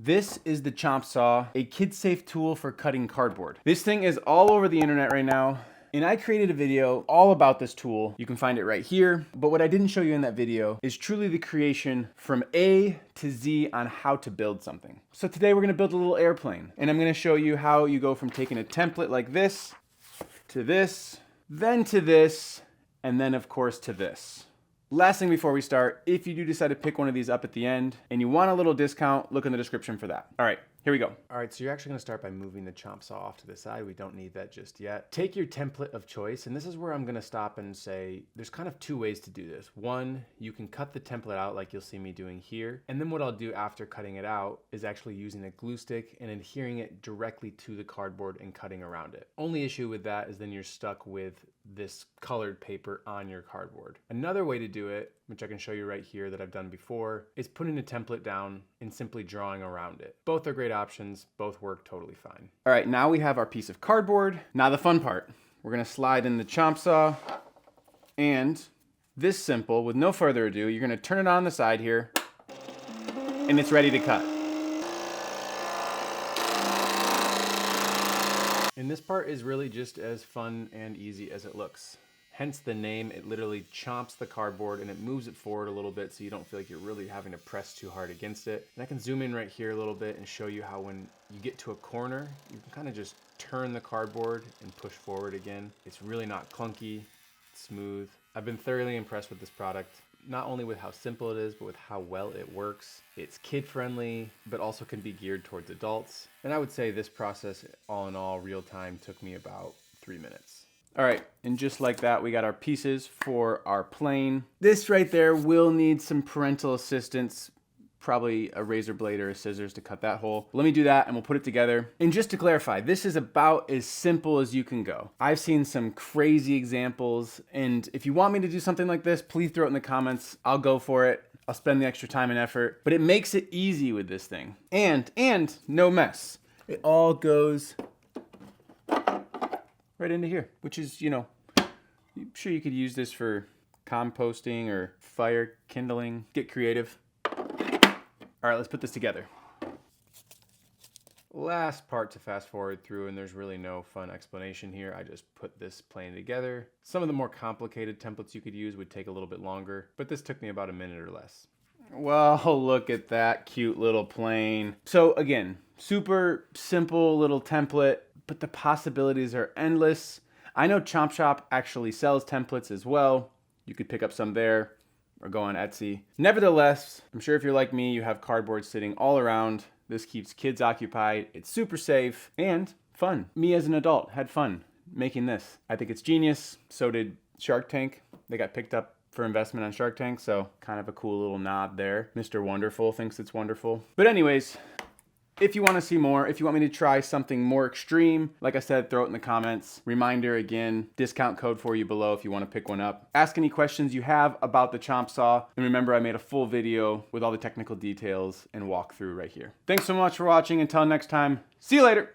This is the Chompsaw, a kid-safe tool for cutting cardboard. This thing is all over the internet right now. And I created a video all about this tool. You can find it right here. But what I didn't show you in that video is truly the creation from A to Z on how to build something. So today we're gonna build a little airplane. And I'm gonna show you how you go from taking a template like this, then to this, and then of course to this. Last thing before we start, if you do decide to pick one of these up at the end and you want a little discount, look in the description for that. All right, here we go. All right, so you're actually gonna start by moving the Chompsaw off to the side. We don't need that just yet. Take your template of choice, and this is where I'm gonna stop and say, there's kind of two ways to do this. One, you can cut the template out like you'll see me doing here. And then what I'll do after cutting it out is actually using a glue stick and adhering it directly to the cardboard and cutting around it. Only issue with that is then you're stuck with this colored paper on your cardboard. Another way to do it, which I can show you right here that I've done before, is putting a template down and simply drawing around it. Both are great options, both work totally fine. All right, now we have our piece of cardboard. Now the fun part. We're gonna slide in the Chompsaw, and this simple, with no further ado, you're gonna turn it on the side here, and it's ready to cut. And this part is really just as fun and easy as it looks. Hence the name. It literally chomps the cardboard and it moves it forward a little bit so you don't feel like you're really having to press too hard against it. And I can zoom in right here a little bit and show you how when you get to a corner, you can kind of just turn the cardboard and push forward again. It's really not clunky, it's smooth. I've been thoroughly impressed with this product. Not only with how simple it is, but with how well it works. It's kid-friendly, but also can be geared towards adults. And I would say this process, all in all, real time, took me about 3 minutes. All right, and just like that, we got our pieces for our plane. This right there will need some parental assistance, probably a razor blade or a scissors to cut that hole. Let me do that and we'll put it together. And just to clarify, this is about as simple as you can go. I've seen some crazy examples, and if you want me to do something like this, please throw it in the comments. I'll go for it. I'll spend the extra time and effort, but it makes it easy with this thing. And no mess. It all goes right into here, which is, you know, I'm sure you could use this for composting or fire kindling. Get creative. All right, let's put this together. Last part to fast forward through, and there's really no fun explanation here. I just put this plane together. Some of the more complicated templates you could use would take a little bit longer, but this took me about a minute or less. Well, look at that cute little plane. So again, super simple little template, but the possibilities are endless. I know Chompsaw actually sells templates as well. You could pick up some there or go on Etsy. Nevertheless, I'm sure if you're like me, you have cardboard sitting all around. This keeps kids occupied. It's super safe and fun. Me as an adult had fun making this. I think it's genius. So did Shark Tank. They got picked up for investment on Shark Tank, so kind of a cool little nod there. Mr. Wonderful thinks it's wonderful. But anyways, if you want to see more, if you want me to try something more extreme, like I said, throw it in the comments. Reminder again, discount code for you below if you want to pick one up. Ask any questions you have about the Chompsaw. And remember, I made a full video with all the technical details and walkthrough right here. Thanks so much for watching. Until next time, see you later.